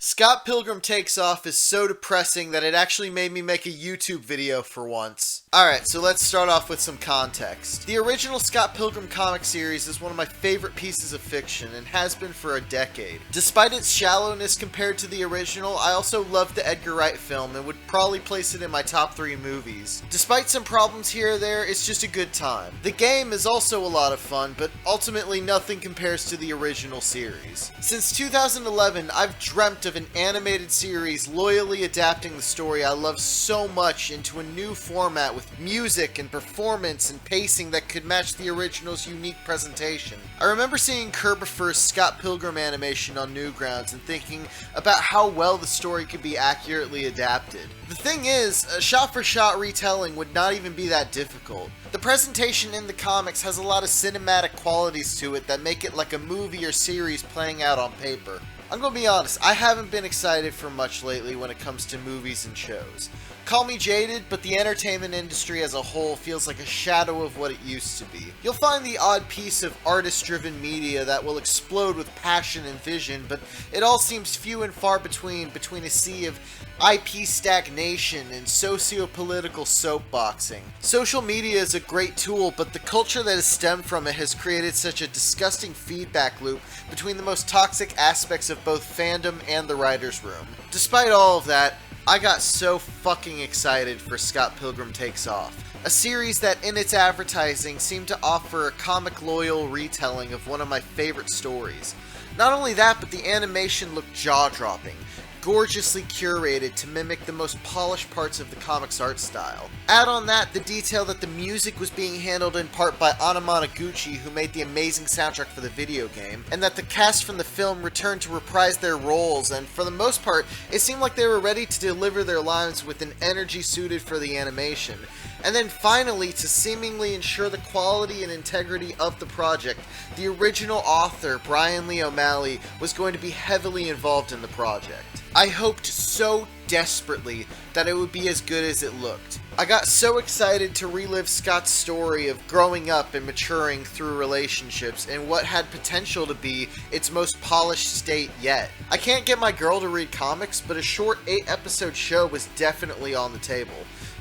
Scott Pilgrim Takes Off is so depressing that it actually made me make a YouTube video for once. Alright, so let's start off with some context. The original Scott Pilgrim comic series is one of my favorite pieces of fiction and has been for a decade. Despite its shallowness compared to the original, I also loved the Edgar Wright film and would probably place it in my top 3 movies. Despite some problems here or there, it's just a good time. The game is also a lot of fun, but ultimately nothing compares to the original series. Since 2011, I've dreamt of an animated series loyally adapting the story I love so much into a new format with music and performance and pacing that could match the original's unique presentation. I remember seeing Kerberfer's Scott Pilgrim animation on Newgrounds and thinking about how well the story could be accurately adapted. The thing is, a shot-for-shot retelling would not even be that difficult. The presentation in the comics has a lot of cinematic qualities to it that make it like a movie or series playing out on paper. I'm gonna be honest, I haven't been excited for much lately when it comes to movies and shows. Call me jaded, but the entertainment industry as a whole feels like a shadow of what it used to be. You'll find the odd piece of artist-driven media that will explode with passion and vision, but it all seems few and far between a sea of IP stagnation and socio-political soapboxing. Social media is a great tool, but the culture that has stemmed from it has created such a disgusting feedback loop between the most toxic aspects of both fandom and the writer's room. Despite all of that, I got so fucking excited for Scott Pilgrim Takes Off. A series that in its advertising seemed to offer a comic-loyal retelling of one of my favorite stories. Not only that, but the animation looked jaw-dropping, gorgeously curated to mimic the most polished parts of the comic's art style. Add on that the detail that the music was being handled in part by Anamanaguchi, who made the amazing soundtrack for the video game, and that the cast from the film returned to reprise their roles, and for the most part, it seemed like they were ready to deliver their lines with an energy suited for the animation. And then finally, to seemingly ensure the quality and integrity of the project, the original author, Bryan Lee O'Malley, was going to be heavily involved in the project. I hoped so desperately that it would be as good as it looked. I got so excited to relive Scott's story of growing up and maturing through relationships in what had potential to be its most polished state yet. I can't get my girl to read comics, but a short 8-episode show was definitely on the table.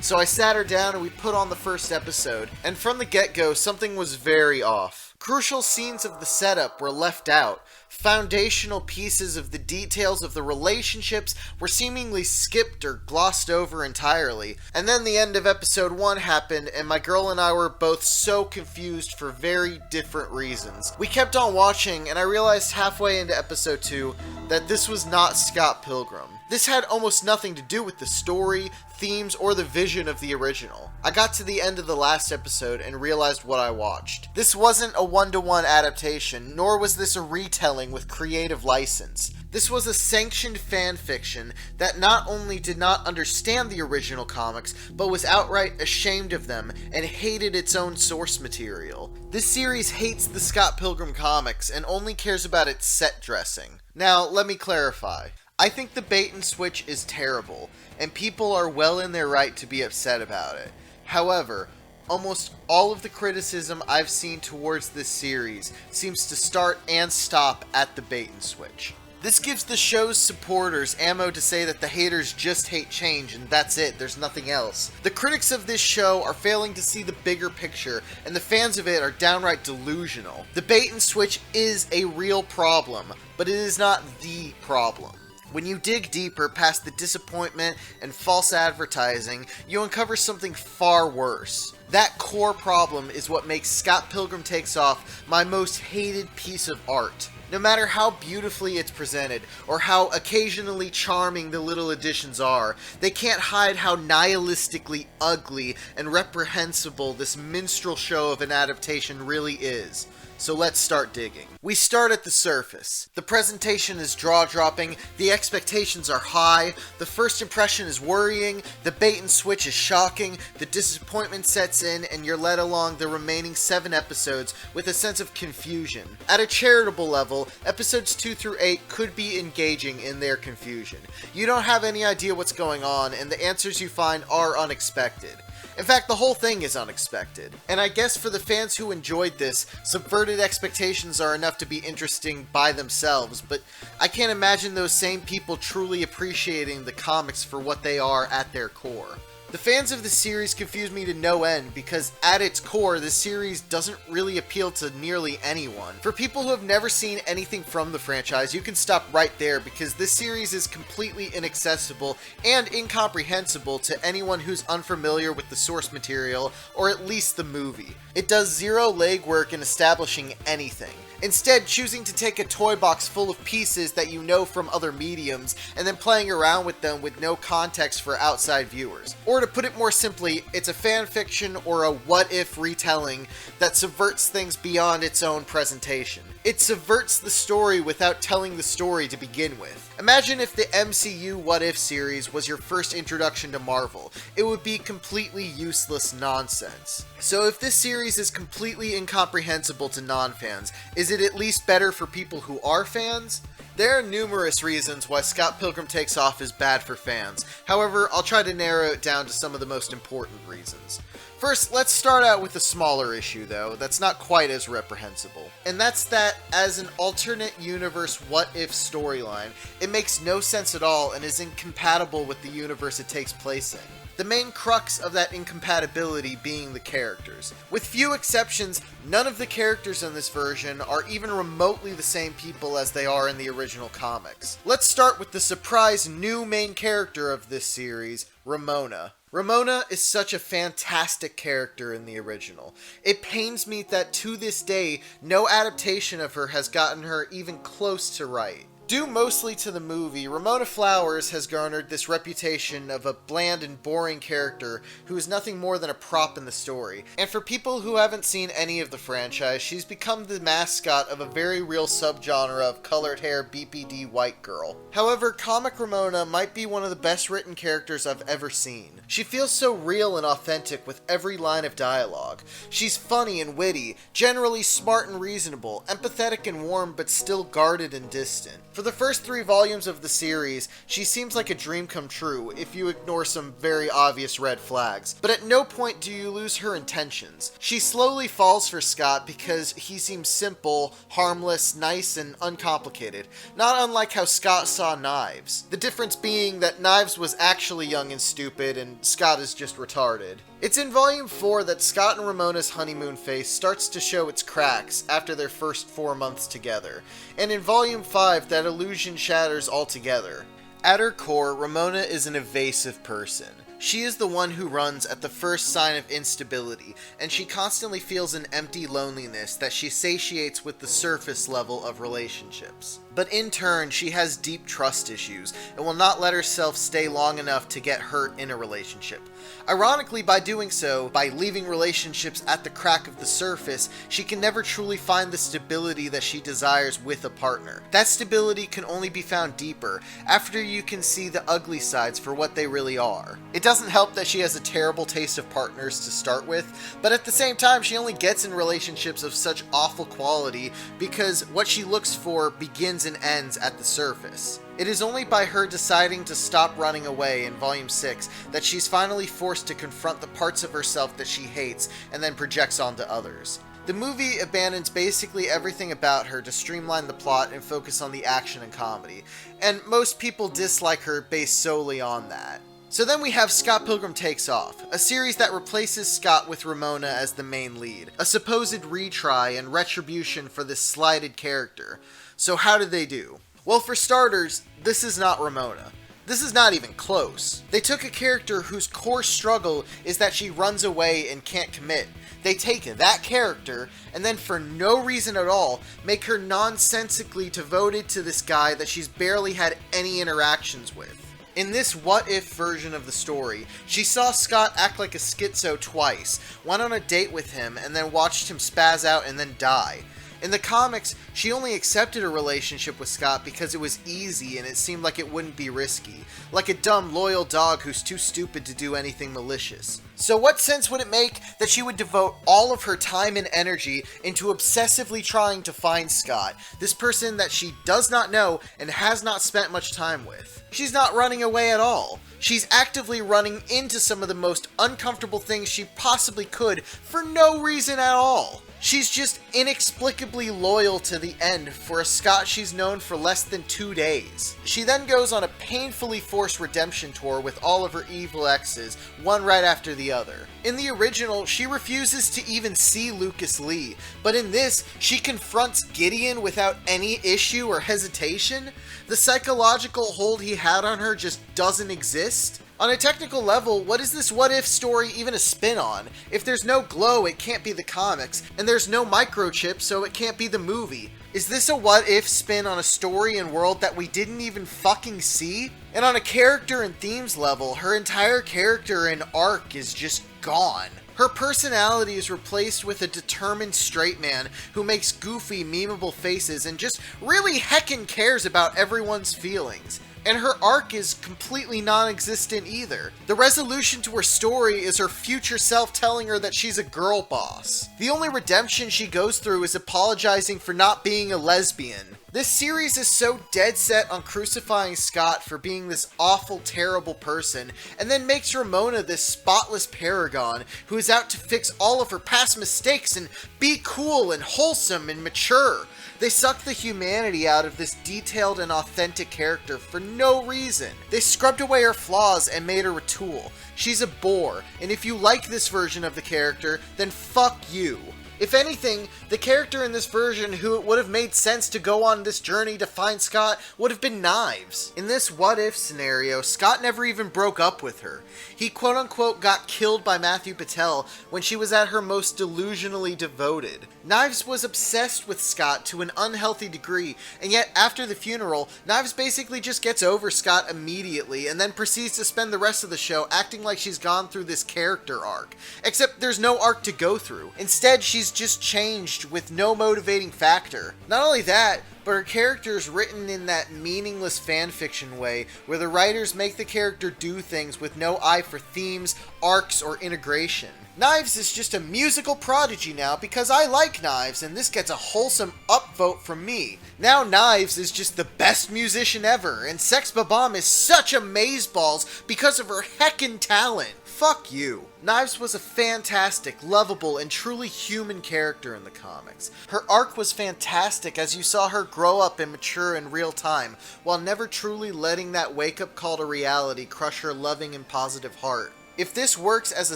So I sat her down and we put on the first episode, and from the get-go, something was very off. Crucial scenes of the setup were left out. Foundational pieces of the details of the relationships were seemingly skipped or glossed over entirely. And then the end of episode 1 happened, and my girl and I were both so confused for very different reasons. We kept on watching, and I realized halfway into episode 2 that this was not Scott Pilgrim. This had almost nothing to do with the story, themes, or the vision of the original. I got to the end of the last episode and realized what I watched. This wasn't a one-to-one adaptation, nor was this a retelling with creative license. This was a sanctioned fan fiction that not only did not understand the original comics, but was outright ashamed of them and hated its own source material. This series hates the Scott Pilgrim comics and only cares about its set dressing. Now, let me clarify. I think the bait and switch is terrible, and people are well in their right to be upset about it. However, almost all of the criticism I've seen towards this series seems to start and stop at the bait and switch. This gives the show's supporters ammo to say that the haters just hate change and that's it, there's nothing else. The critics of this show are failing to see the bigger picture, and the fans of it are downright delusional. The bait and switch is a real problem, but it is not the problem. When you dig deeper past the disappointment and false advertising, you uncover something far worse. That core problem is what makes Scott Pilgrim Takes Off my most hated piece of art. No matter how beautifully it's presented, or how occasionally charming the little additions are, they can't hide how nihilistically ugly and reprehensible this minstrel show of an adaptation really is. So let's start digging. We start at the surface. The presentation is jaw-dropping, the expectations are high, the first impression is worrying, the bait and switch is shocking, the disappointment sets in, and you're led along the remaining 7 episodes with a sense of confusion. At a charitable level, episodes 2 through 8 could be engaging in their confusion. You don't have any idea what's going on, and the answers you find are unexpected. In fact, the whole thing is unexpected. And I guess for the fans who enjoyed this, subverted expectations are enough to be interesting by themselves, but I can't imagine those same people truly appreciating the comics for what they are at their core. The fans of the series confuse me to no end because at its core, the series doesn't really appeal to nearly anyone. For people who have never seen anything from the franchise, you can stop right there because this series is completely inaccessible and incomprehensible to anyone who's unfamiliar with the source material or at least the movie. It does zero legwork in establishing anything. Instead, choosing to take a toy box full of pieces that you know from other mediums and then playing around with them with no context for outside viewers. Or to put it more simply, it's a fan fiction or a what-if retelling that subverts things beyond its own presentation. It subverts the story without telling the story to begin with. Imagine if the MCU What If series was your first introduction to Marvel. It would be completely useless nonsense. So if this series is completely incomprehensible to non-fans, is it at least better for people who are fans? There are numerous reasons why Scott Pilgrim Takes Off is bad for fans. However, I'll try to narrow it down to some of the most important reasons. First, let's start out with a smaller issue, though, that's not quite as reprehensible. And that's that, as an alternate universe what-if storyline, it makes no sense at all and is incompatible with the universe it takes place in. The main crux of that incompatibility being the characters. With few exceptions, none of the characters in this version are even remotely the same people as they are in the original comics. Let's start with the surprise new main character of this series, Ramona. Ramona is such a fantastic character in the original. It pains me that to this day, no adaptation of her has gotten her even close to right. Due mostly to the movie, Ramona Flowers has garnered this reputation of a bland and boring character who is nothing more than a prop in the story. And for people who haven't seen any of the franchise, she's become the mascot of a very real subgenre of colored hair BPD white girl. However, comic Ramona might be one of the best written characters I've ever seen. She feels so real and authentic with every line of dialogue. She's funny and witty, generally smart and reasonable, empathetic and warm but still guarded and distant. For the first 3 volumes of the series, she seems like a dream come true if you ignore some very obvious red flags, but at no point do you lose her intentions. She slowly falls for Scott because he seems simple, harmless, nice, and uncomplicated, not unlike how Scott saw Knives. The difference being that Knives was actually young and stupid, and Scott is just retarded. It's in Volume 4 that Scott and Ramona's honeymoon phase starts to show its cracks after their first 4 months together, and in Volume 5 that illusion shatters altogether. At her core, Ramona is an evasive person. She is the one who runs at the first sign of instability, and she constantly feels an empty loneliness that she satiates with the surface level of relationships. But in turn, she has deep trust issues, and will not let herself stay long enough to get hurt in a relationship. Ironically, by doing so, by leaving relationships at the crack of the surface, she can never truly find the stability that she desires with a partner. That stability can only be found deeper, after you can see the ugly sides for what they really are. It doesn't help that she has a terrible taste of partners to start with, but at the same time, she only gets in relationships of such awful quality because what she looks for begins and ends at the surface. It is only by her deciding to stop running away in Volume 6 that she's finally forced to confront the parts of herself that she hates and then projects onto others. The movie abandons basically everything about her to streamline the plot and focus on the action and comedy, and most people dislike her based solely on that. So then we have Scott Pilgrim Takes Off, a series that replaces Scott with Ramona as the main lead, a supposed retry and retribution for this slighted character. So how did they do? Well, for starters, this is not Ramona. This is not even close. They took a character whose core struggle is that she runs away and can't commit. They take that character, and then for no reason at all, make her nonsensically devoted to this guy that she's barely had any interactions with. In this what-if version of the story, she saw Scott act like a schizo twice, went on a date with him, and then watched him spaz out and then die. In the comics, she only accepted a relationship with Scott because it was easy and it seemed like it wouldn't be risky, like a dumb, loyal dog who's too stupid to do anything malicious. So what sense would it make that she would devote all of her time and energy into obsessively trying to find Scott, this person that she does not know and has not spent much time with? She's not running away at all. She's actively running into some of the most uncomfortable things she possibly could for no reason at all. She's just inexplicably loyal to the end for a Scott she's known for less than 2 days. She then goes on a painfully forced redemption tour with all of her evil exes, one right after the other. In the original, she refuses to even see Lucas Lee, but in this, she confronts Gideon without any issue or hesitation. The psychological hold he had on her just doesn't exist. On a technical level, what is this what-if story even a spin on? If there's no Glow, it can't be the comics, and there's no microchip, so it can't be the movie. Is this a what-if spin on a story and world that we didn't even fucking see? And on a character and themes level, her entire character and arc is just gone. Her personality is replaced with a determined straight man who makes goofy, memeable faces and just really heckin' cares about everyone's feelings. And her arc is completely non-existent either. The resolution to her story is her future self telling her that she's a girl boss. The only redemption she goes through is apologizing for not being a lesbian. This series is so dead set on crucifying Scott for being this awful, terrible person, and then makes Ramona this spotless paragon who is out to fix all of her past mistakes and be cool and wholesome and mature. They sucked the humanity out of this detailed and authentic character for no reason. They scrubbed away her flaws and made her a tool. She's a bore, and if you like this version of the character, then fuck you. If anything, the character in this version who it would have made sense to go on this journey to find Scott would have been Knives. In this what-if scenario, Scott never even broke up with her. He quote-unquote got killed by Matthew Patel when she was at her most delusionally devoted. Knives was obsessed with Scott to an unhealthy degree, and yet after the funeral, Knives basically just gets over Scott immediately and then proceeds to spend the rest of the show acting like she's gone through this character arc. Except there's no arc to go through. Instead, she's just changed with no motivating factor. Not only that, but her character is written in that meaningless fanfiction way where the writers make the character do things with no eye for themes, arcs, or integration. Knives is just a musical prodigy now because I like Knives, and this gets a wholesome upvote from me. Now Knives is just the best musician ever, and Sex Babam is such amazeballs because of her heckin' talent. Fuck you. Knives was a fantastic, lovable, and truly human character in the comics. Her arc was fantastic as you saw her grow up and mature in real time, while never truly letting that wake-up call to reality crush her loving and positive heart. If this works as a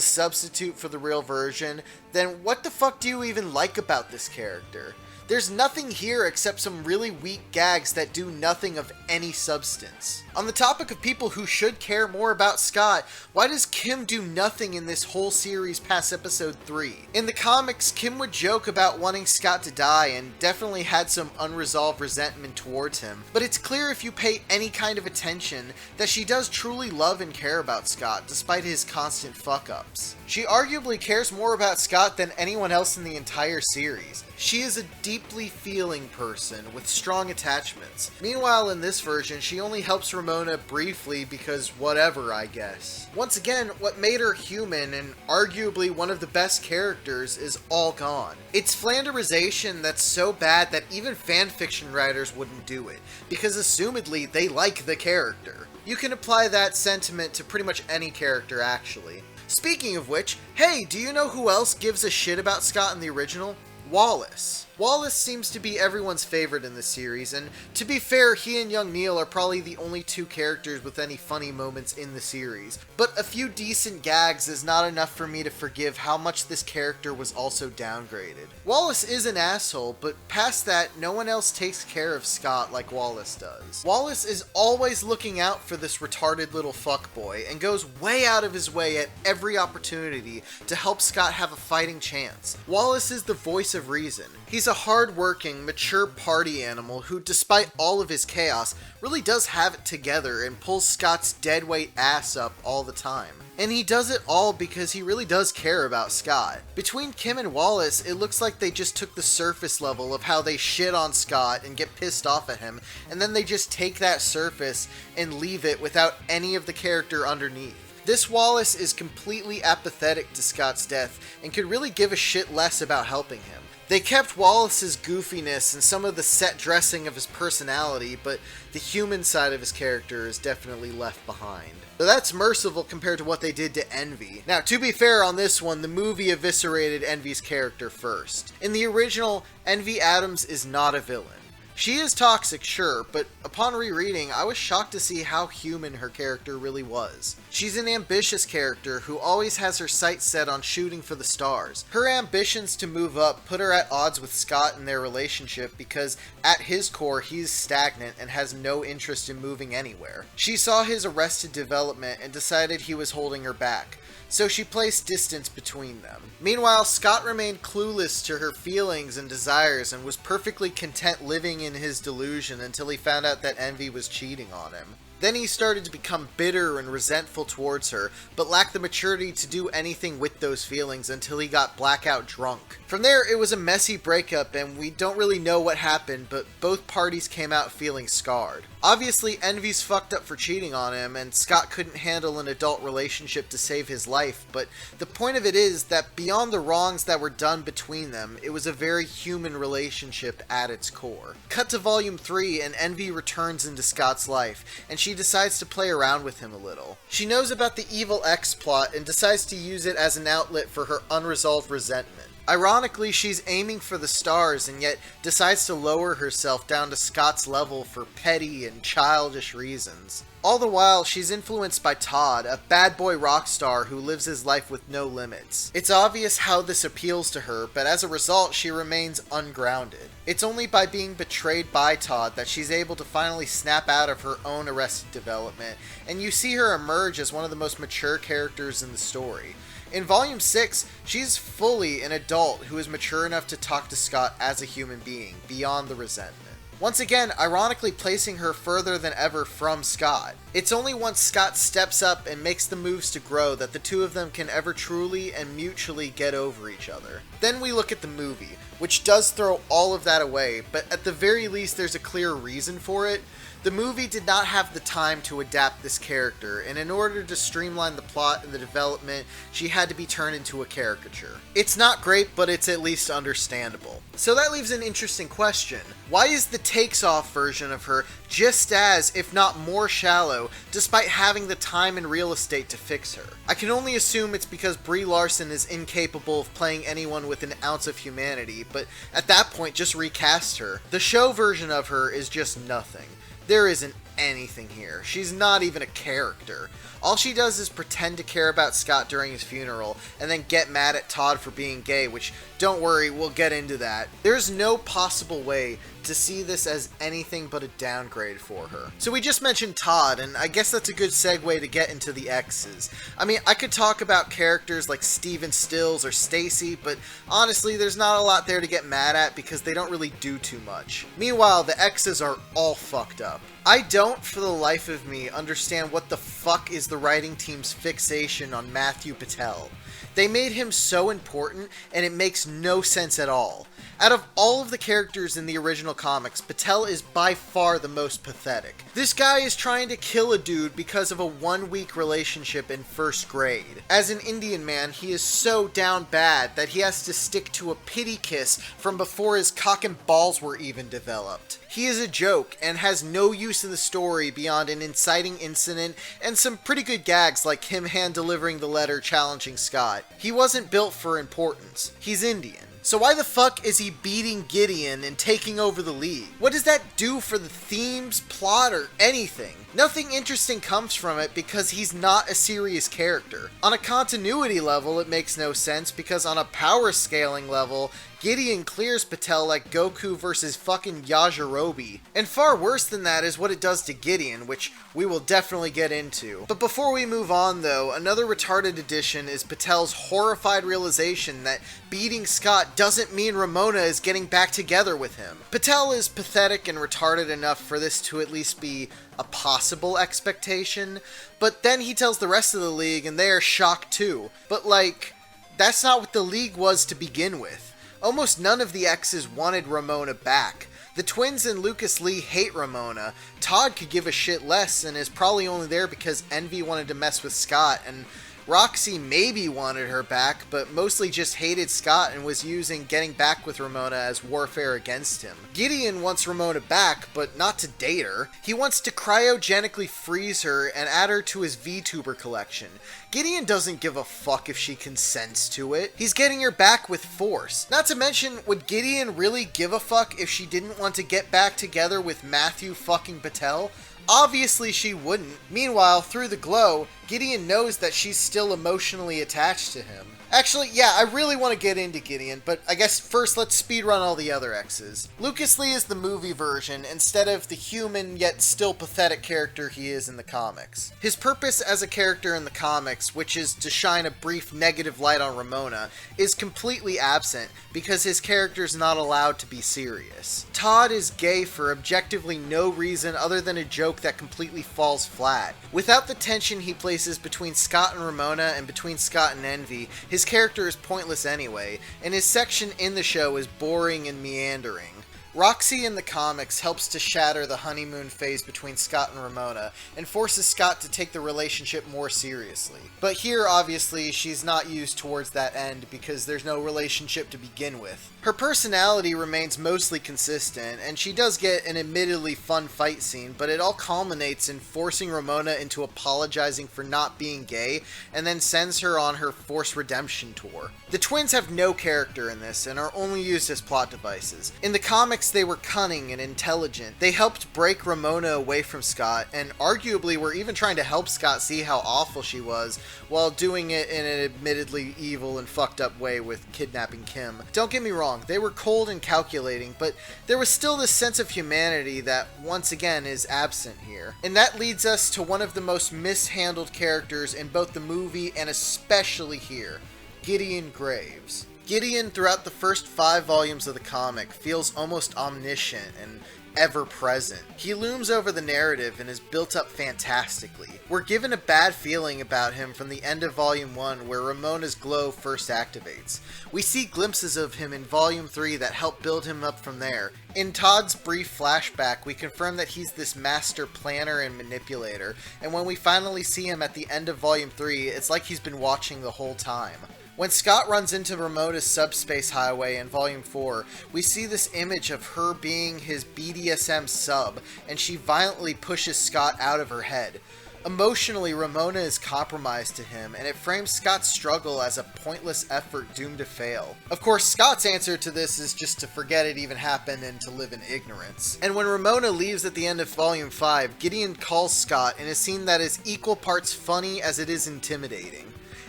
substitute for the real version, then what the fuck do you even like about this character? There's nothing here except some really weak gags that do nothing of any substance. On the topic of people who should care more about Scott, why does Kim do nothing in this whole series past episode 3? In the comics, Kim would joke about wanting Scott to die and definitely had some unresolved resentment towards him, but it's clear if you pay any kind of attention that she does truly love and care about Scott despite his constant fuck-ups. She arguably cares more about Scott than anyone else in the entire series. She is a deeply feeling person with strong attachments. Meanwhile, in this version, she only helps Ramona briefly because whatever, I guess. Once again, what made her human and arguably one of the best characters is all gone. It's flanderization that's so bad that even fanfiction writers wouldn't do it, because assumedly they like the character. You can apply that sentiment to pretty much any character, actually. Speaking of which, hey, do you know who else gives a shit about Scott in the original? Wallace. Wallace seems to be everyone's favorite in this series, and to be fair, he and young Neil are probably the only two characters with any funny moments in the series. But a few decent gags is not enough for me to forgive how much this character was also downgraded. Wallace is an asshole, but past that, no one else takes care of Scott like Wallace does. Wallace is always looking out for this retarded little fuckboy, and goes way out of his way at every opportunity to help Scott have a fighting chance. Wallace is the voice of reason. He's a hard-working, mature party animal who, despite all of his chaos, really does have it together and pulls Scott's deadweight ass up all the time. And he does it all because he really does care about Scott. Between Kim and Wallace, it looks like they just took the surface level of how they shit on Scott and get pissed off at him, and then they just take that surface and leave it without any of the character underneath. This Wallace is completely apathetic to Scott's death and could really give a shit less about helping him. They kept Wallace's goofiness and some of the set dressing of his personality, but the human side of his character is definitely left behind. So that's merciful compared to what they did to Envy. Now, to be fair on this one, the movie eviscerated Envy's character first. In the original, Envy Adams is not a villain. She is toxic, sure, but upon rereading, I was shocked to see how human her character really was. She's an ambitious character who always has her sights set on shooting for the stars. Her ambitions to move up put her at odds with Scott in their relationship because, at his core, he's stagnant and has no interest in moving anywhere. She saw his arrested development and decided he was holding her back, so she placed distance between them. Meanwhile, Scott remained clueless to her feelings and desires and was perfectly content living in his delusion until he found out that Envy was cheating on him. Then he started to become bitter and resentful towards her, but lacked the maturity to do anything with those feelings until he got blackout drunk. From there, it was a messy breakup, and we don't really know what happened, but both parties came out feeling scarred. Obviously, Envy's fucked up for cheating on him, and Scott couldn't handle an adult relationship to save his life, but the point of it is that beyond the wrongs that were done between them, it was a very human relationship at its core. Cut to Volume 3, and Envy returns into Scott's life, and she decides to play around with him a little. She knows about the evil X plot and decides to use it as an outlet for her unresolved resentment. Ironically, she's aiming for the stars and yet decides to lower herself down to Scott's level for petty and childish reasons. All the while, she's influenced by Todd, a bad boy rock star who lives his life with no limits. It's obvious how this appeals to her, but as a result, she remains ungrounded. It's only by being betrayed by Todd that she's able to finally snap out of her own arrested development, and you see her emerge as one of the most mature characters in the story. In Volume 6, she's fully an adult who is mature enough to talk to Scott as a human being, beyond the resentment. Once again, ironically placing her further than ever from Scott. It's only once Scott steps up and makes the moves to grow that the two of them can ever truly and mutually get over each other. Then we look at the movie, which does throw all of that away, but at the very least there's a clear reason for it. The movie did not have the time to adapt this character, and in order to streamline the plot and the development, she had to be turned into a caricature. It's not great, but it's at least understandable. So that leaves an interesting question. Why is the Takes Off version of her just as, if not more shallow, despite having the time and real estate to fix her? I can only assume it's because Brie Larson is incapable of playing anyone with an ounce of humanity, but at that point, just recast her. The show version of her is just nothing. There isn't anything here. She's not even a character. All she does is pretend to care about Scott during his funeral, and then get mad at Todd for being gay, which, don't worry, we'll get into that. There's no possible way to see this as anything but a downgrade for her. So we just mentioned Todd, and I guess that's a good segue to get into the exes. I mean, I could talk about characters like Steven Stills or Stacy, but honestly, there's not a lot there to get mad at because they don't really do too much. Meanwhile, the exes are all fucked up. I don't, for the life of me, understand what the fuck is the writing team's fixation on Matthew Patel. They made him so important, and it makes no sense at all. Out of all of the characters in the original comics, Patel is by far the most pathetic. This guy is trying to kill a dude because of a 1-week relationship in first grade. As an Indian man, he is so down bad that he has to stick to a pity kiss from before his cock and balls were even developed. He is a joke and has no use in the story beyond an inciting incident and some pretty good gags like him hand-delivering the letter challenging Scott. He wasn't built for importance. He's Indian. So why the fuck is he beating Gideon and taking over the league? What does that do for the themes, plot, or anything? Nothing interesting comes from it because he's not a serious character. On a continuity level, it makes no sense because on a power scaling level, Gideon clears Patel like Goku versus fucking Yajirobe. And far worse than that is what it does to Gideon, which we will definitely get into. But before we move on though, another retarded addition is Patel's horrified realization that beating Scott doesn't mean Ramona is getting back together with him. Patel is pathetic and retarded enough for this to at least be a possible expectation, but then he tells the rest of the League and they are shocked too. But like, that's not what the League was to begin with. Almost none of the exes wanted Ramona back. The twins and Lucas Lee hate Ramona. Todd could give a shit less and is probably only there because Envy wanted to mess with Scott, and Roxy maybe wanted her back, but mostly just hated Scott and was using getting back with Ramona as warfare against him. Gideon wants Ramona back, but not to date her. He wants to cryogenically freeze her and add her to his VTuber collection. Gideon doesn't give a fuck if she consents to it. He's getting her back with force. Not to mention, would Gideon really give a fuck if she didn't want to get back together with Matthew fucking Patel? Obviously she wouldn't. Meanwhile, through the glow, Gideon knows that she's still emotionally attached to him. Actually, yeah, I really want to get into Gideon, but I guess first let's speedrun all the other exes. Lucas Lee is the movie version, instead of the human yet still pathetic character he is in the comics. His purpose as a character in the comics, which is to shine a brief negative light on Ramona, is completely absent because his character's not allowed to be serious. Todd is gay for objectively no reason other than a joke that completely falls flat. Without the tension he places between Scott and Ramona and between Scott and Envy, his character is pointless anyway, and his section in the show is boring and meandering. Roxy in the comics helps to shatter the honeymoon phase between Scott and Ramona, and forces Scott to take the relationship more seriously. But here, obviously, she's not used towards that end because there's no relationship to begin with. Her personality remains mostly consistent, and she does get an admittedly fun fight scene, but it all culminates in forcing Ramona into apologizing for not being gay, and then sends her on her forced redemption tour. The twins have no character in this, and are only used as plot devices. In the comics, they were cunning and intelligent. They helped break Ramona away from Scott, and arguably were even trying to help Scott see how awful she was, while doing it in an admittedly evil and fucked up way with kidnapping Kim. Don't get me wrong, they were cold and calculating, but there was still this sense of humanity that, once again, is absent here. And that leads us to one of the most mishandled characters in both the movie and especially here, Gideon Graves. Gideon, throughout the first 5 volumes of the comic, feels almost omniscient and ever-present. He looms over the narrative and is built up fantastically. We're given a bad feeling about him from the end of Volume 1 where Ramona's glow first activates. We see glimpses of him in Volume 3 that help build him up from there. In Todd's brief flashback, we confirm that he's this master planner and manipulator, and when we finally see him at the end of Volume 3, it's like he's been watching the whole time. When Scott runs into Ramona's subspace highway in Volume 4, we see this image of her being his BDSM sub, and she violently pushes Scott out of her head. Emotionally, Ramona is compromised to him, and it frames Scott's struggle as a pointless effort doomed to fail. Of course, Scott's answer to this is just to forget it even happened and to live in ignorance. And when Ramona leaves at the end of Volume 5, Gideon calls Scott in a scene that is equal parts funny as it is intimidating.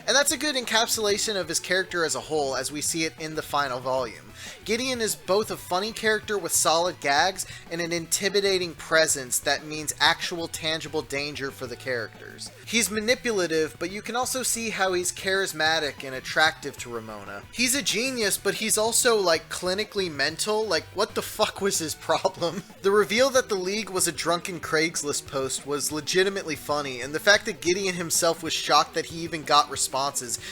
And that's a good encapsulation of his character as a whole as we see it in the final volume. Gideon is both a funny character with solid gags and an intimidating presence that means actual tangible danger for the characters. He's manipulative, but you can also see how he's charismatic and attractive to Ramona. He's a genius, but he's also like clinically mental. Like, what the fuck was his problem? The reveal that the League was a drunken Craigslist post was legitimately funny, and the fact that Gideon himself was shocked that he even got responses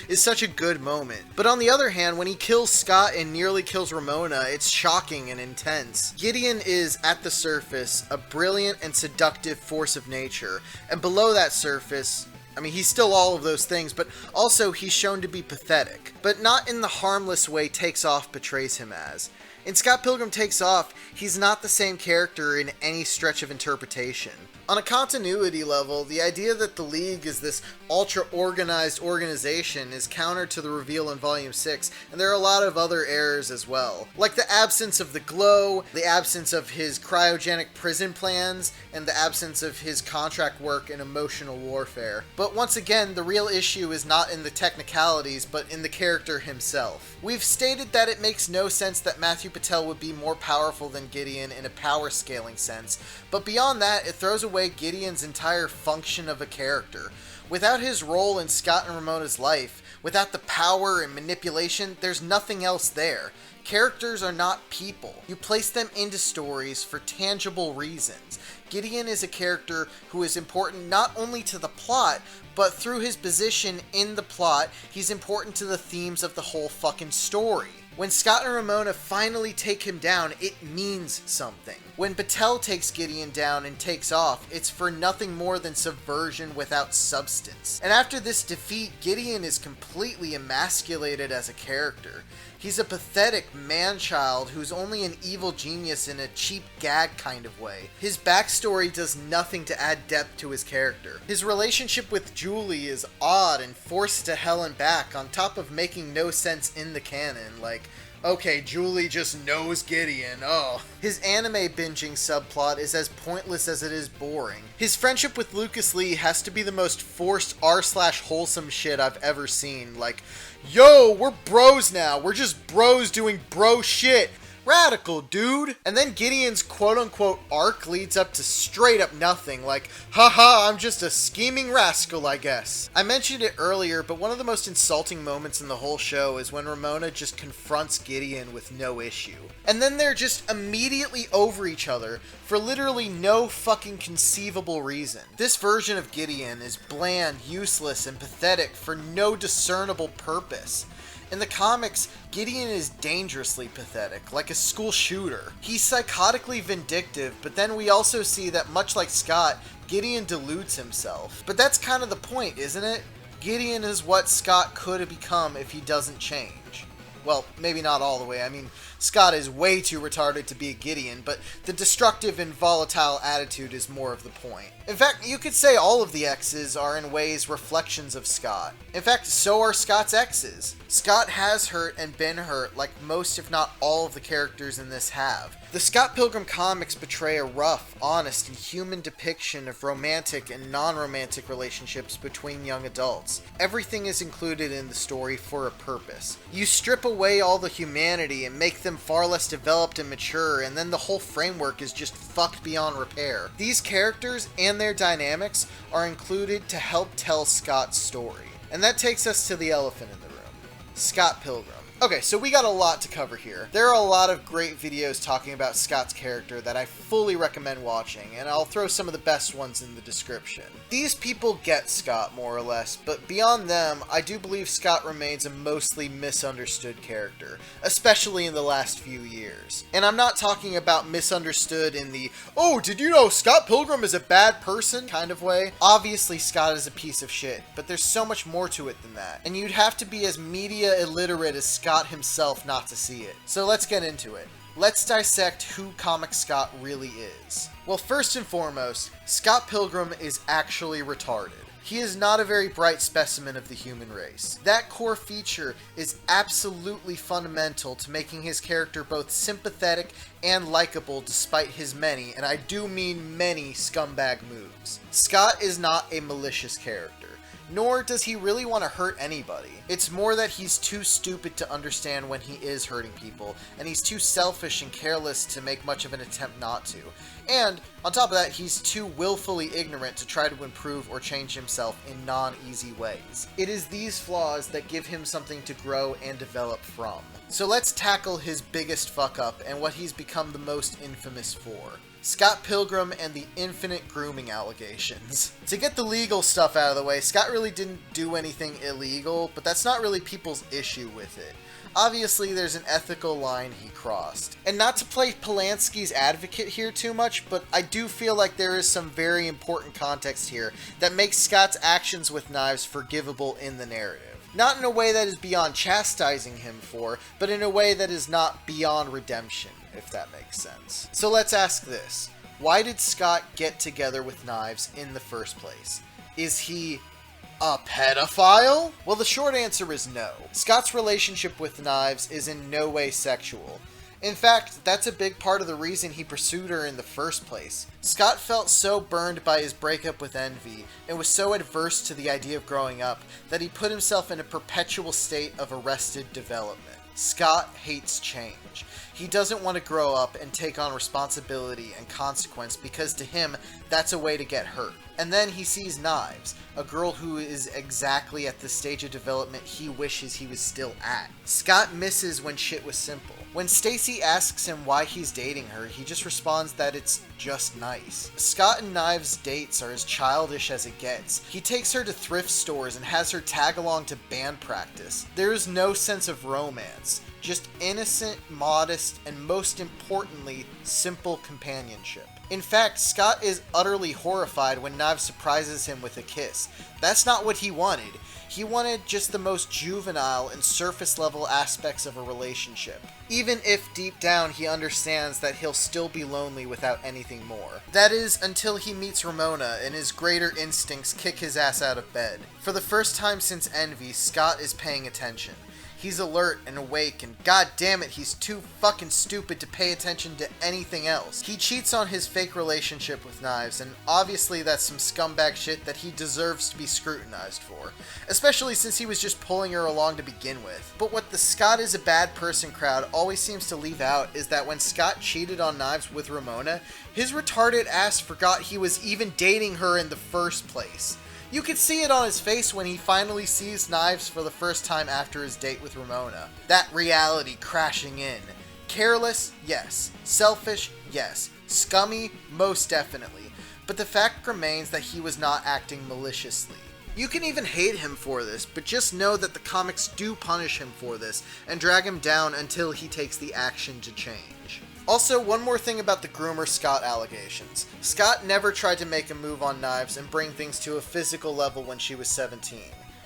is such a good moment. But on the other hand, when he kills Scott and nearly kills Ramona, it's shocking and intense. Gideon is, at the surface, a brilliant and seductive force of nature, and below that surface, I mean, he's still all of those things, but also he's shown to be pathetic. But not in the harmless way Takes Off portrays him as. In Scott Pilgrim Takes Off, he's not the same character in any stretch of interpretation. On a continuity level, the idea that the League is this ultra-organized organization is counter to the reveal in Volume 6, and there are a lot of other errors as well. Like the absence of the glow, the absence of his cryogenic prison plans, and the absence of his contract work and emotional warfare. But once again, the real issue is not in the technicalities, but in the character himself. We've stated that it makes no sense that Matthew Patel would be more powerful than Gideon in a power scaling sense, but beyond that, it throws away Gideon's entire function of a character. Without his role in Scott and Ramona's life, without the power and manipulation, there's nothing else there. Characters are not people. You place them into stories for tangible reasons. Gideon is a character who is important not only to the plot, but through his position in the plot, he's important to the themes of the whole fucking story. When Scott and Ramona finally take him down, it means something. When Patel takes Gideon down and takes off, it's for nothing more than subversion without substance. And after this defeat, Gideon is completely emasculated as a character. He's a pathetic man-child who's only an evil genius in a cheap gag kind of way. His backstory does nothing to add depth to his character. His relationship with Julie is odd and forced to hell and back, on top of making no sense in the canon, like, okay, Julie just knows Gideon, oh. His anime binging subplot is as pointless as it is boring. His friendship with Lucas Lee has to be the most forced r/wholesome shit I've ever seen. Like, yo, we're bros now, we're just bros doing bro shit. Radical, dude. And then Gideon's quote-unquote arc leads up to straight up nothing, like, haha, I'm just a scheming rascal, I guess. I mentioned it earlier, but one of the most insulting moments in the whole show is when Ramona just confronts Gideon with no issue. And then they're just immediately over each other for literally no fucking conceivable reason. This version of Gideon is bland, useless, and pathetic for no discernible purpose. In the comics, Gideon is dangerously pathetic, like a school shooter. He's psychotically vindictive, but then we also see that much like Scott, Gideon deludes himself. But that's kind of the point, isn't it? Gideon is what Scott could have become if he doesn't change. Well, maybe not all the way. I mean, Scott is way too retarded to be a Gideon, but the destructive and volatile attitude is more of the point. In fact, you could say all of the exes are in ways reflections of Scott. In fact, so are Scott's exes. Scott has hurt and been hurt like most if not all of the characters in this have. The Scott Pilgrim comics portray a rough, honest, and human depiction of romantic and non-romantic relationships between young adults. Everything is included in the story for a purpose. You strip away all the humanity and make them far less developed and mature, and then the whole framework is just fucked beyond repair. These characters and their dynamics are included to help tell Scott's story. And that takes us to the elephant in the room. Scott Pilgrim. Okay, so we got a lot to cover here. There are a lot of great videos talking about Scott's character that I fully recommend watching, and I'll throw some of the best ones in the description. These people get Scott, more or less, but beyond them, I do believe Scott remains a mostly misunderstood character, especially in the last few years. And I'm not talking about misunderstood in the, oh, did you know Scott Pilgrim is a bad person kind of way. Obviously, Scott is a piece of shit, but there's so much more to it than that, and you'd have to be as media illiterate as Scott himself not to see it. So let's get into it. Let's dissect who Comic Scott really is. Well, first and foremost, Scott Pilgrim is actually retarded. He is not a very bright specimen of the human race. That core feature is absolutely fundamental to making his character both sympathetic and likable despite his many, and I do mean many, scumbag moves. Scott is not a malicious character, nor does he really want to hurt anybody. It's more that he's too stupid to understand when he is hurting people, and he's too selfish and careless to make much of an attempt not to. And, on top of that, he's too willfully ignorant to try to improve or change himself in non-easy ways. It is these flaws that give him something to grow and develop from. So let's tackle his biggest fuck-up and what he's become the most infamous for. Scott Pilgrim and the infinite grooming allegations. To get the legal stuff out of the way, Scott really didn't do anything illegal, but that's not really people's issue with it. Obviously, there's an ethical line he crossed. And not to play Polanski's advocate here too much, but I do feel like there is some very important context here that makes Scott's actions with knives forgivable in the narrative. Not in a way that is beyond chastising him for, but in a way that is not beyond redemption, if that makes sense. So let's ask this. Why did Scott get together with Knives in the first place? Is he a pedophile? Well, the short answer is no. Scott's relationship with Knives is in no way sexual. In fact, that's a big part of the reason he pursued her in the first place. Scott felt so burned by his breakup with Envy, and was so adverse to the idea of growing up, that he put himself in a perpetual state of arrested development. Scott hates change. He doesn't want to grow up and take on responsibility and consequence because to him, that's a way to get hurt. And then he sees Knives, a girl who is exactly at the stage of development he wishes he was still at. Scott misses when shit was simple. When Stacy asks him why he's dating her, he just responds that it's just nice. Scott and Knives' dates are as childish as it gets. He takes her to thrift stores and has her tag along to band practice. There is no sense of romance, just innocent, modest, and most importantly, simple companionship. In fact, Scott is utterly horrified when Knives surprises him with a kiss. That's not what he wanted. He wanted just the most juvenile and surface level aspects of a relationship. Even if deep down he understands that he'll still be lonely without anything more. That is, until he meets Ramona and his greater instincts kick his ass out of bed. For the first time since Envy, Scott is paying attention. He's alert and awake, and god damn it, he's too fucking stupid to pay attention to anything else. He cheats on his fake relationship with Knives, and obviously that's some scumbag shit that he deserves to be scrutinized for. Especially since he was just pulling her along to begin with. But what the Scott is a bad person crowd always seems to leave out is that when Scott cheated on Knives with Ramona, his retarded ass forgot he was even dating her in the first place. You could see it on his face when he finally sees Knives for the first time after his date with Ramona. That reality crashing in. Careless? Yes. Selfish? Yes. Scummy? Most definitely. But the fact remains that he was not acting maliciously. You can even hate him for this, but just know that the comics do punish him for this and drag him down until he takes the action to change. Also, one more thing about the groomer Scott allegations. Scott never tried to make a move on Knives and bring things to a physical level when she was 17.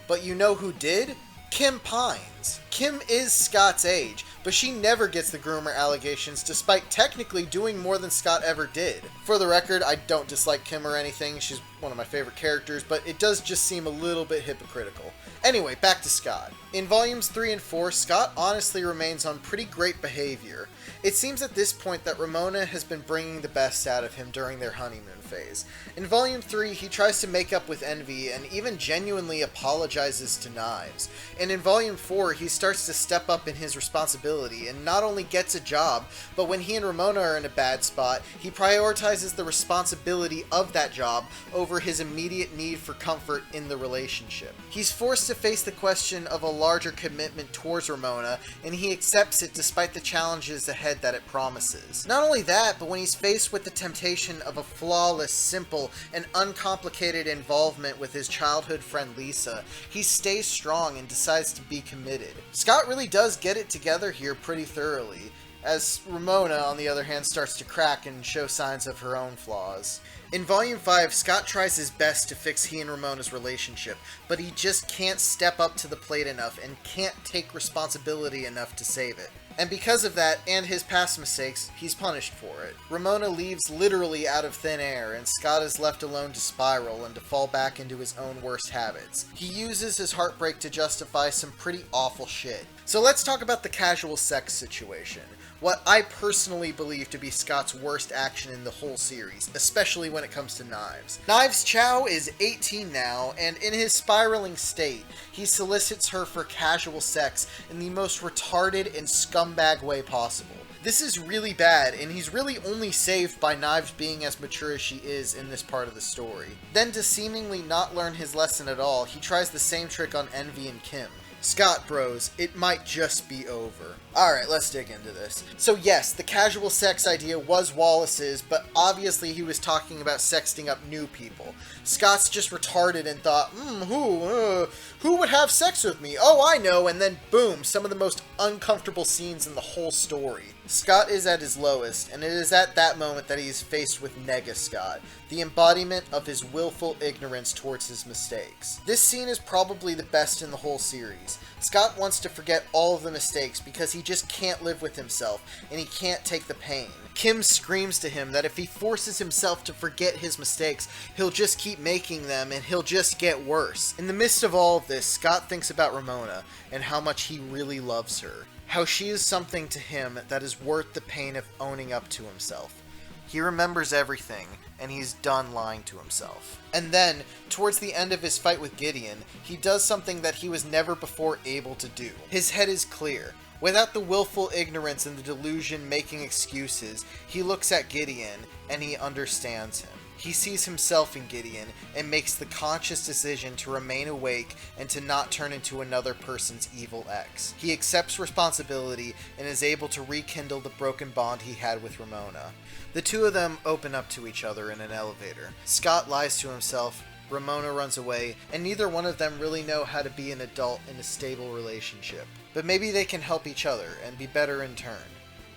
But you know who did? Kim Pines. Kim is Scott's age, but she never gets the groomer allegations despite technically doing more than Scott ever did. For the record, I don't dislike Kim or anything, she's one of my favorite characters, but it does just seem a little bit hypocritical. Anyway, back to Scott. In volumes 3 and 4, Scott honestly remains on pretty great behavior. It seems at this point that Ramona has been bringing the best out of him during their honeymoon phase. In volume 3, he tries to make up with Envy and even genuinely apologizes to Knives. And in volume 4, he starts to step up in his responsibility and not only gets a job, but when he and Ramona are in a bad spot, he prioritizes the responsibility of that job over his immediate need for comfort in the relationship. He's forced to face the question of a larger commitment towards Ramona, and he accepts it despite the challenges ahead that it promises. Not only that, but when he's faced with the temptation of a flawless, simple, and uncomplicated involvement with his childhood friend Lisa, he stays strong and decides to be committed. Scott really does get it together here pretty thoroughly, as Ramona, on the other hand, starts to crack and show signs of her own flaws. In Volume 5, Scott tries his best to fix he and Ramona's relationship, but he just can't step up to the plate enough and can't take responsibility enough to save it. And because of that, and his past mistakes, he's punished for it. Ramona leaves literally out of thin air, and Scott is left alone to spiral and to fall back into his own worst habits. He uses his heartbreak to justify some pretty awful shit. So let's talk about the casual sex situation. What I personally believe to be Scott's worst action in the whole series, especially when it comes to Knives. Knives' Chau is 18 now, and in his spiraling state, he solicits her for casual sex in the most retarded and scumbag way possible. This is really bad, and he's really only saved by Knives being as mature as she is in this part of the story. Then, to seemingly not learn his lesson at all, he tries the same trick on Envy and Kim. Scott bros, it might just be over. Alright, let's dig into this. So yes, the casual sex idea was Wallace's, but obviously he was talking about sexting up new people. Scott's just retarded and thought, who would have sex with me? Oh, I know, and then boom, some of the most uncomfortable scenes in the whole story. Scott is at his lowest, and it is at that moment that he is faced with Nega-Scott, the embodiment of his willful ignorance towards his mistakes. This scene is probably the best in the whole series. Scott wants to forget all of the mistakes because he just can't live with himself, and he can't take the pain. Kim screams to him that if he forces himself to forget his mistakes, he'll just keep making them and he'll just get worse. In the midst of all of this, Scott thinks about Ramona and how much he really loves her. How she is something to him that is worth the pain of owning up to himself. He remembers everything, and he's done lying to himself. And then, towards the end of his fight with Gideon, he does something that he was never before able to do. His head is clear. Without the willful ignorance and the delusion making excuses, he looks at Gideon, and he understands him. He sees himself in Gideon, and makes the conscious decision to remain awake and to not turn into another person's evil ex. He accepts responsibility, and is able to rekindle the broken bond he had with Ramona. The two of them open up to each other in an elevator. Scott lies to himself, Ramona runs away, and neither one of them really know how to be an adult in a stable relationship. But maybe they can help each other, and be better in turn.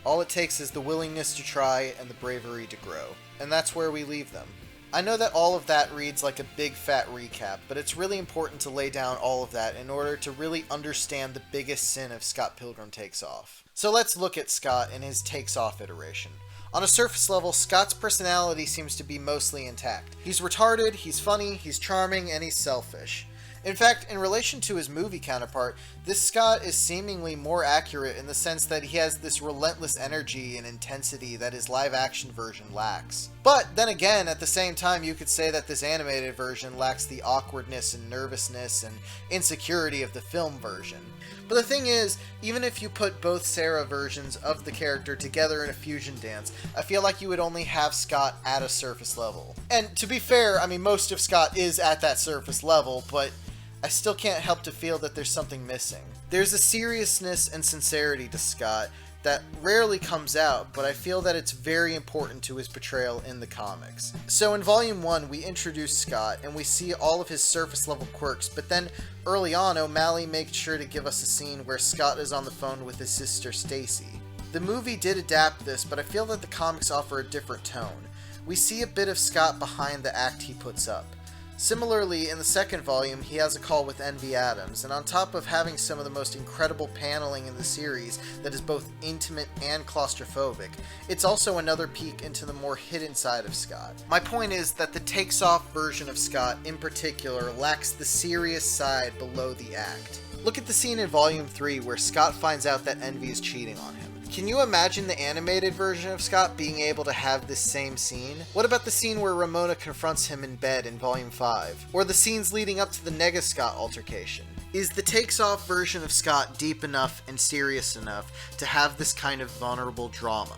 All it takes is the willingness to try and the bravery to grow. And that's where we leave them. I know that all of that reads like a big fat recap, but it's really important to lay down all of that in order to really understand the biggest sin of Scott Pilgrim Takes Off. So let's look at Scott in his Takes Off iteration. On a surface level, Scott's personality seems to be mostly intact. He's retarded, he's funny, he's charming, and he's selfish. In fact, in relation to his movie counterpart, this Scott is seemingly more accurate in the sense that he has this relentless energy and intensity that his live-action version lacks. But then again, at the same time, you could say that this animated version lacks the awkwardness and nervousness and insecurity of the film version. But the thing is, even if you put both Sarah versions of the character together in a fusion dance, I feel like you would only have Scott at a surface level. And to be fair, I mean, most of Scott is at that surface level, but I still can't help to feel that there's something missing. There's a seriousness and sincerity to Scott that rarely comes out, but I feel that it's very important to his portrayal in the comics. So in Volume 1, we introduce Scott, and we see all of his surface level quirks, but then early on, O'Malley makes sure to give us a scene where Scott is on the phone with his sister Stacy. The movie did adapt this, but I feel that the comics offer a different tone. We see a bit of Scott behind the act he puts up. Similarly, in the second volume, he has a call with Envy Adams, and on top of having some of the most incredible paneling in the series that is both intimate and claustrophobic, it's also another peek into the more hidden side of Scott. My point is that the Takes Off version of Scott, in particular, lacks the serious side below the act. Look at the scene in Volume 3 where Scott finds out that Envy is cheating on him. Can you imagine the animated version of Scott being able to have this same scene? What about the scene where Ramona confronts him in bed in Volume 5? Or the scenes leading up to the Nega-Scott altercation? Is the Takes Off version of Scott deep enough and serious enough to have this kind of vulnerable drama?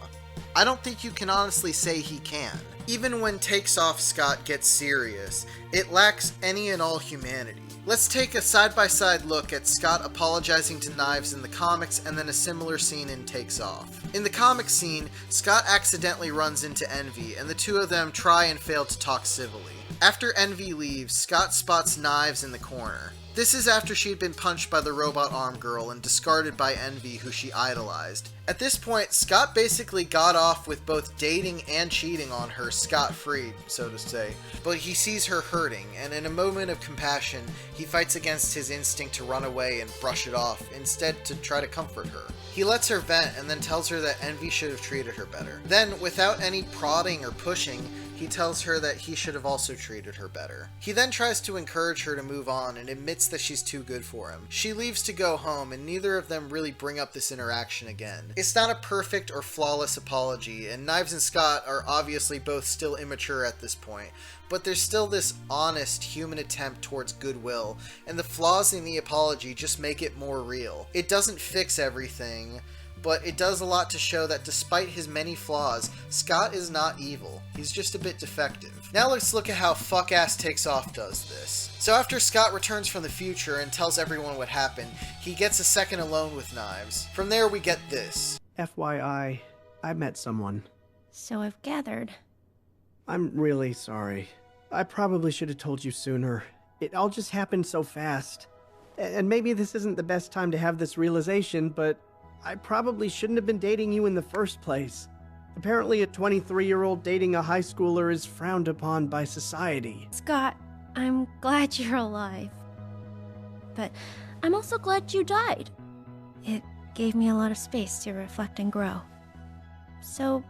I don't think you can honestly say he can. Even when Takes Off Scott gets serious, it lacks any and all humanity. Let's take a side-by-side look at Scott apologizing to Knives in the comics and then a similar scene in Takes Off. In the comic scene, Scott accidentally runs into Envy, and the two of them try and fail to talk civilly. After Envy leaves, Scott spots Knives in the corner. This is after she'd been punched by the robot arm girl and discarded by Envy, who she idolized. At this point, Scott basically got off with both dating and cheating on her scot-free, so to say. But he sees her hurting, and in a moment of compassion, he fights against his instinct to run away and brush it off, instead to try to comfort her. He lets her vent and then tells her that Envy should have treated her better. Then, without any prodding or pushing, he tells her that he should have also treated her better. He then tries to encourage her to move on and admits that she's too good for him. She leaves to go home, and neither of them really bring up this interaction again. It's not a perfect or flawless apology, and Knives and Scott are obviously both still immature at this point, but there's still this honest human attempt towards goodwill, and the flaws in the apology just make it more real. It doesn't fix everything, but it does a lot to show that despite his many flaws, Scott is not evil. He's just a bit defective. Now let's look at how fuck-ass Takes Off does this. So after Scott returns from the future and tells everyone what happened, he gets a second alone with Knives. From there we get this. FYI, I met someone. So I've gathered. I'm really sorry. I probably should have told you sooner. It all just happened so fast. And maybe this isn't the best time to have this realization, but I probably shouldn't have been dating you in the first place. Apparently a 23-year-old dating a high schooler is frowned upon by society. Scott, I'm glad you're alive. But I'm also glad you died. It gave me a lot of space to reflect and grow. So,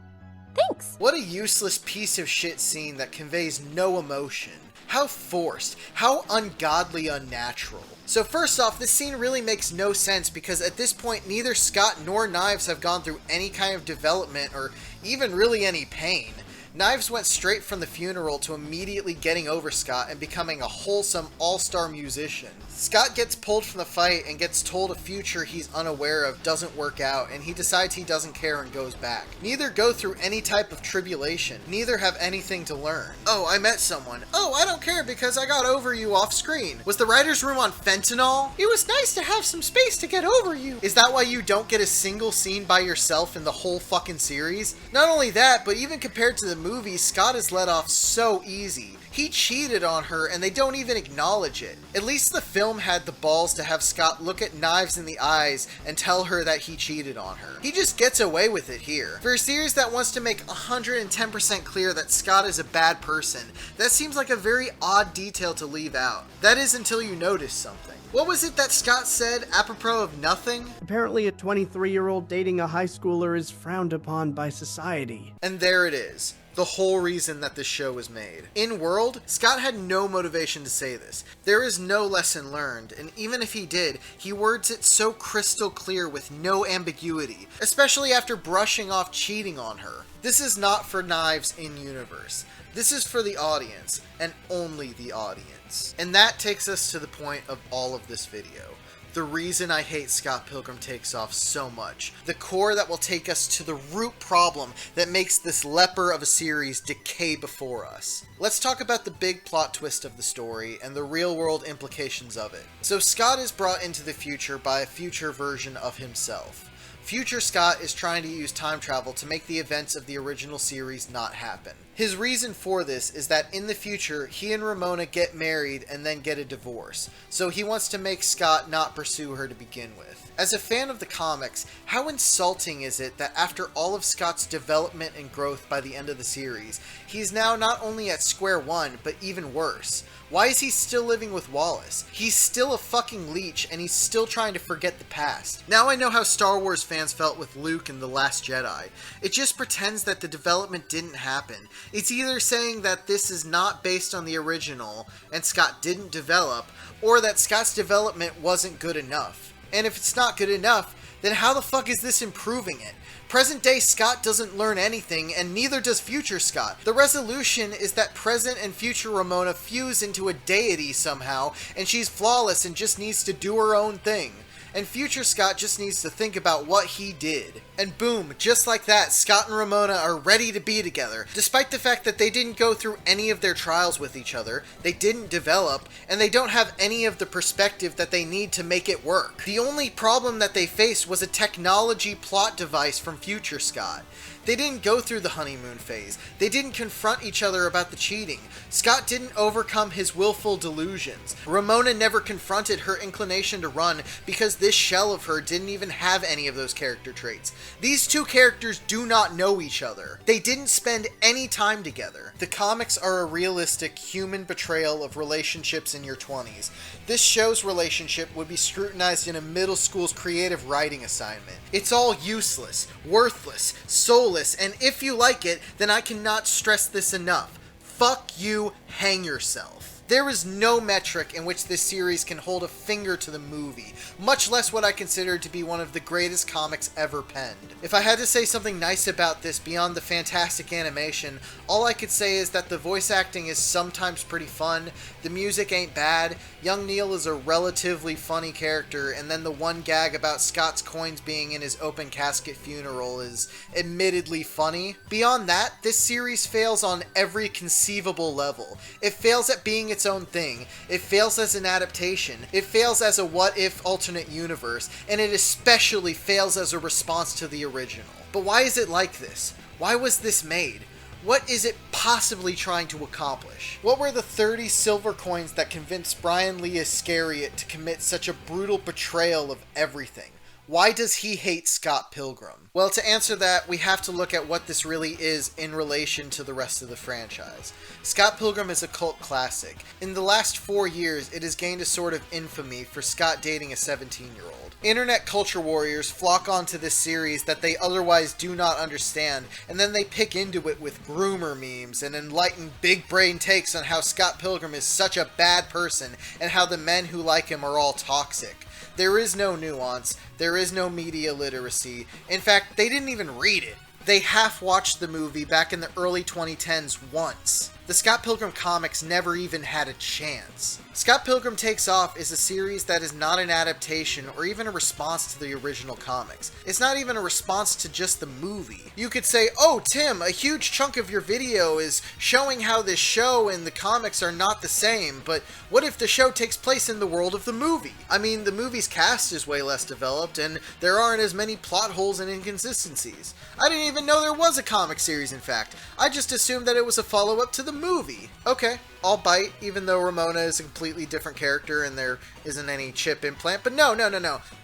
thanks! What a useless piece of shit scene that conveys no emotion. How forced, how ungodly unnatural. So first off, this scene really makes no sense because at this point neither Scott nor Knives have gone through any kind of development or even really any pain. Knives went straight from the funeral to immediately getting over Scott and becoming a wholesome all-star musician. Scott gets pulled from the fight and gets told a future he's unaware of doesn't work out, and he decides he doesn't care and goes back. Neither go through any type of tribulation. Neither have anything to learn. Oh, I met someone. Oh, I don't care because I got over you off screen. Was the writer's room on fentanyl? It was nice to have some space to get over you. Is that why you don't get a single scene by yourself in the whole fucking series? Not only that, but even compared to the movie, Scott is let off so easy. He cheated on her and they don't even acknowledge it. At least the film had the balls to have Scott look at Knives in the eyes and tell her that he cheated on her. He just gets away with it here. For a series that wants to make 110% clear that Scott is a bad person, that seems like a very odd detail to leave out. That is until you notice something. What was it that Scott said apropos of nothing? Apparently a 23-year-old dating a high schooler is frowned upon by society. And there it is. The whole reason that this show was made. In world, Scott had no motivation to say this. There is no lesson learned, and even if he did, he words it so crystal clear with no ambiguity, especially after brushing off cheating on her. This is not for Knives in universe. This is for the audience, and only the audience. And that takes us to the point of all of this video. The reason I hate Scott Pilgrim Takes Off so much. The core that will take us to the root problem that makes this leper of a series decay before us. Let's talk about the big plot twist of the story and the real world implications of it. So Scott is brought into the future by a future version of himself. Future Scott is trying to use time travel to make the events of the original series not happen. His reason for this is that in the future, he and Ramona get married and then get a divorce, so he wants to make Scott not pursue her to begin with. As a fan of the comics, how insulting is it that after all of Scott's development and growth by the end of the series, he's now not only at square one, but even worse. Why is he still living with Wallace? He's still a fucking leech, and he's still trying to forget the past. Now I know how Star Wars fans felt with Luke in The Last Jedi. It just pretends that the development didn't happen. It's either saying that this is not based on the original, and Scott didn't develop, or that Scott's development wasn't good enough. And if it's not good enough, then how the fuck is this improving it? Present day Scott doesn't learn anything, and neither does future Scott. The resolution is that present and future Ramona fuse into a deity somehow, and she's flawless and just needs to do her own thing. And future Scott just needs to think about what he did. And boom, just like that, Scott and Ramona are ready to be together, despite the fact that they didn't go through any of their trials with each other, they didn't develop, and they don't have any of the perspective that they need to make it work. The only problem that they faced was a technology plot device from future Scott. They didn't go through the honeymoon phase. They didn't confront each other about the cheating. Scott didn't overcome his willful delusions. Ramona never confronted her inclination to run because this shell of her didn't even have any of those character traits. These two characters do not know each other. They didn't spend any time together. The comics are a realistic human portrayal of relationships in your 20s. This show's relationship would be scrutinized in a middle school's creative writing assignment. It's all useless, worthless, soulless, and if you like it, then I cannot stress this enough. Fuck you, hang yourself. There is no metric in which this series can hold a finger to the movie, much less what I consider to be one of the greatest comics ever penned. If I had to say something nice about this beyond the fantastic animation, all I could say is that the voice acting is sometimes pretty fun, the music ain't bad, young Neil is a relatively funny character, and then the one gag about Scott's coins being in his open casket funeral is admittedly funny. Beyond that, this series fails on every conceivable level. It fails at being its own thing, it fails as an adaptation, it fails as a what-if alternate universe, and it especially fails as a response to the original. But why is it like this? Why was this made? What is it possibly trying to accomplish? What were the 30 silver coins that convinced Bryan Lee O'Malley to commit such a brutal betrayal of everything? Why does he hate Scott Pilgrim? Well, to answer that, we have to look at what this really is in relation to the rest of the franchise. Scott Pilgrim is a cult classic. In the last 4 years, it has gained a sort of infamy for Scott dating a 17-year-old. Internet culture warriors flock onto this series that they otherwise do not understand, and then they pick into it with groomer memes and enlightened big brain takes on how Scott Pilgrim is such a bad person and how the men who like him are all toxic. There is no nuance, there is no media literacy. In fact, they didn't even read it. They half-watched the movie back in the early 2010s once. The Scott Pilgrim comics never even had a chance. Scott Pilgrim Takes Off is a series that is not an adaptation or even a response to the original comics. It's not even a response to just the movie. You could say, oh Tim, a huge chunk of your video is showing how this show and the comics are not the same, but what if the show takes place in the world of the movie? I mean, the movie's cast is way less developed and there aren't as many plot holes and inconsistencies. I didn't even know there was a comic series, in fact. I just assumed that it was a follow-up to the movie. Okay, I'll bite, even though Ramona is a completely different character and there isn't any chip implant. But no.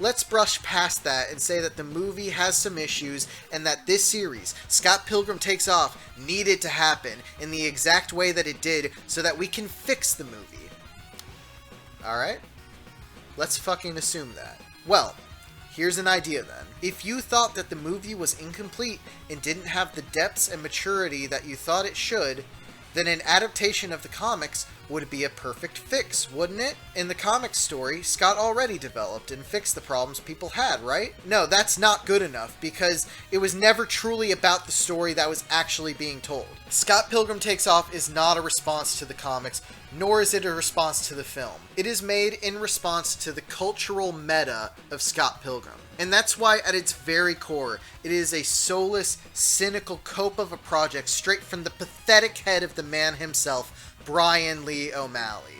Let's brush past that and say that the movie has some issues and that this series, Scott Pilgrim Takes Off, needed to happen in the exact way that it did so that we can fix the movie. Alright? Let's fucking assume that. Well, here's an idea then. If you thought that the movie was incomplete and didn't have the depths and maturity that you thought it should, then an adaptation of the comics would be a perfect fix, wouldn't it? In the comics story, Scott already developed and fixed the problems people had, right? No, that's not good enough, because it was never truly about the story that was actually being told. Scott Pilgrim Takes Off is not a response to the comics, nor is it a response to the film. It is made in response to the cultural meta of Scott Pilgrim. And that's why, at its very core, it is a soulless, cynical cope of a project straight from the pathetic head of the man himself, Bryan Lee O'Malley.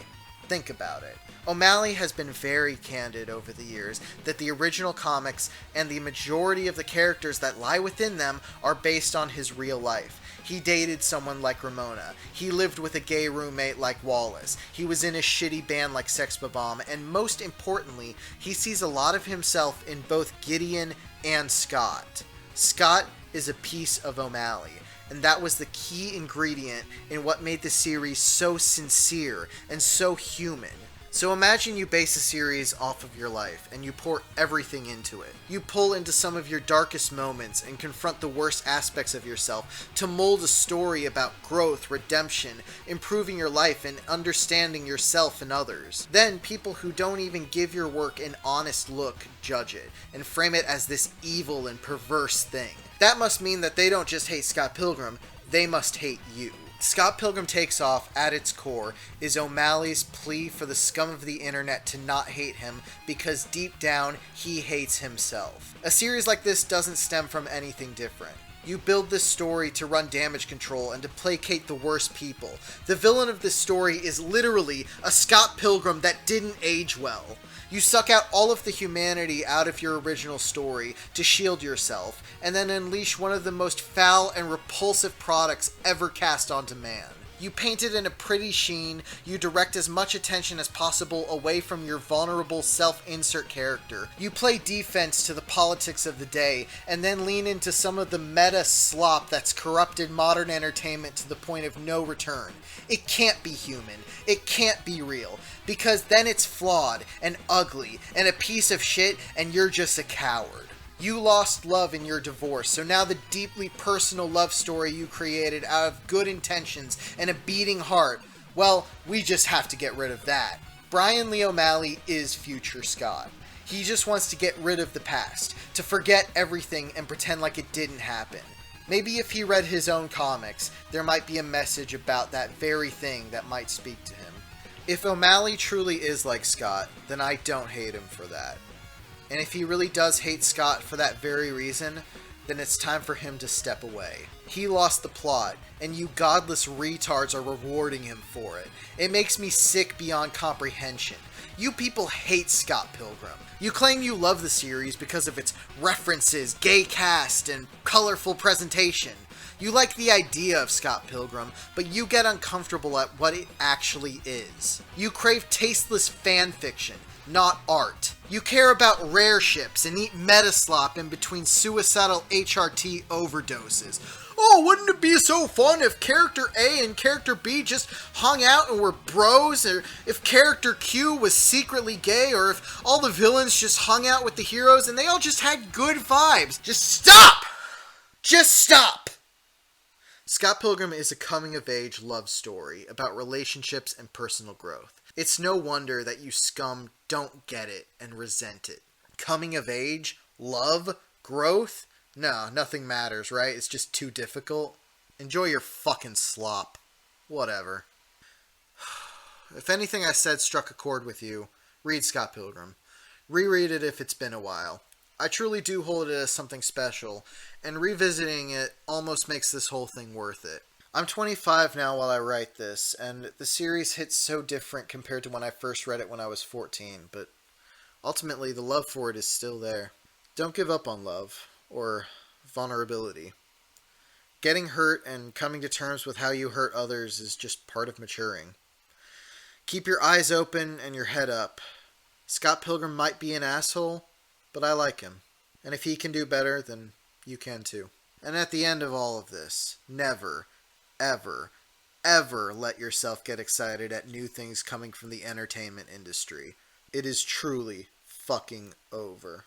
Think about it. O'Malley has been very candid over the years that the original comics and the majority of the characters that lie within them are based on his real life. He dated someone like Ramona. He lived with a gay roommate like Wallace. He was in a shitty band like Sex Bomb. And most importantly, he sees a lot of himself in both Gideon and Scott. Scott is a piece of O'Malley. And that was the key ingredient in what made the series so sincere and so human. So imagine you base a series off of your life, and you pour everything into it. You pull into some of your darkest moments and confront the worst aspects of yourself to mold a story about growth, redemption, improving your life, and understanding yourself and others. Then people who don't even give your work an honest look judge it, and frame it as this evil and perverse thing. That must mean that they don't just hate Scott Pilgrim, they must hate you. Scott Pilgrim Takes Off, at its core, is O'Malley's plea for the scum of the internet to not hate him because deep down, he hates himself. A series like this doesn't stem from anything different. You build this story to run damage control and to placate the worst people. The villain of this story is literally a Scott Pilgrim that didn't age well. You suck out all of the humanity out of your original story to shield yourself, and then unleash one of the most foul and repulsive products ever cast onto man. You paint it in a pretty sheen, you direct as much attention as possible away from your vulnerable self-insert character. You play defense to the politics of the day, and then lean into some of the meta slop that's corrupted modern entertainment to the point of no return. It can't be human. It can't be real. Because then it's flawed, and ugly, and a piece of shit, and you're just a coward. You lost love in your divorce, so now the deeply personal love story you created out of good intentions and a beating heart, well, we just have to get rid of that. Bryan Lee O'Malley is future Scott. He just wants to get rid of the past, to forget everything and pretend like it didn't happen. Maybe if he read his own comics, there might be a message about that very thing that might speak to him. If O'Malley truly is like Scott, then I don't hate him for that. And if he really does hate Scott for that very reason, then it's time for him to step away. He lost the plot, and you godless retards are rewarding him for it. It makes me sick beyond comprehension. You people hate Scott Pilgrim. You claim you love the series because of its references, gay cast, and colorful presentation. You like the idea of Scott Pilgrim, but you get uncomfortable at what it actually is. You crave tasteless fan fiction, not art. You care about rare ships and eat metaslop in between suicidal HRT overdoses. Oh, wouldn't it be so fun if character A and character B just hung out and were bros, or if character Q was secretly gay, or if all the villains just hung out with the heroes and they all just had good vibes. Just stop! Just stop! Scott Pilgrim is a coming-of-age love story about relationships and personal growth. It's no wonder that you scum don't get it and resent it. Coming of age? Love? Growth? No, nothing matters, right? It's just too difficult. Enjoy your fucking slop. Whatever. If anything I said struck a chord with you, read Scott Pilgrim. Reread it if it's been a while. I truly do hold it as something special, and revisiting it almost makes this whole thing worth it. I'm 25 now while I write this, and the series hits so different compared to when I first read it when I was 14, but ultimately the love for it is still there. Don't give up on love. Or vulnerability. Getting hurt and coming to terms with how you hurt others is just part of maturing. Keep your eyes open and your head up. Scott Pilgrim might be an asshole, but I like him. And if he can do better, then you can too. And at the end of all of this, never, ever, ever let yourself get excited at new things coming from the entertainment industry. It is truly fucking over.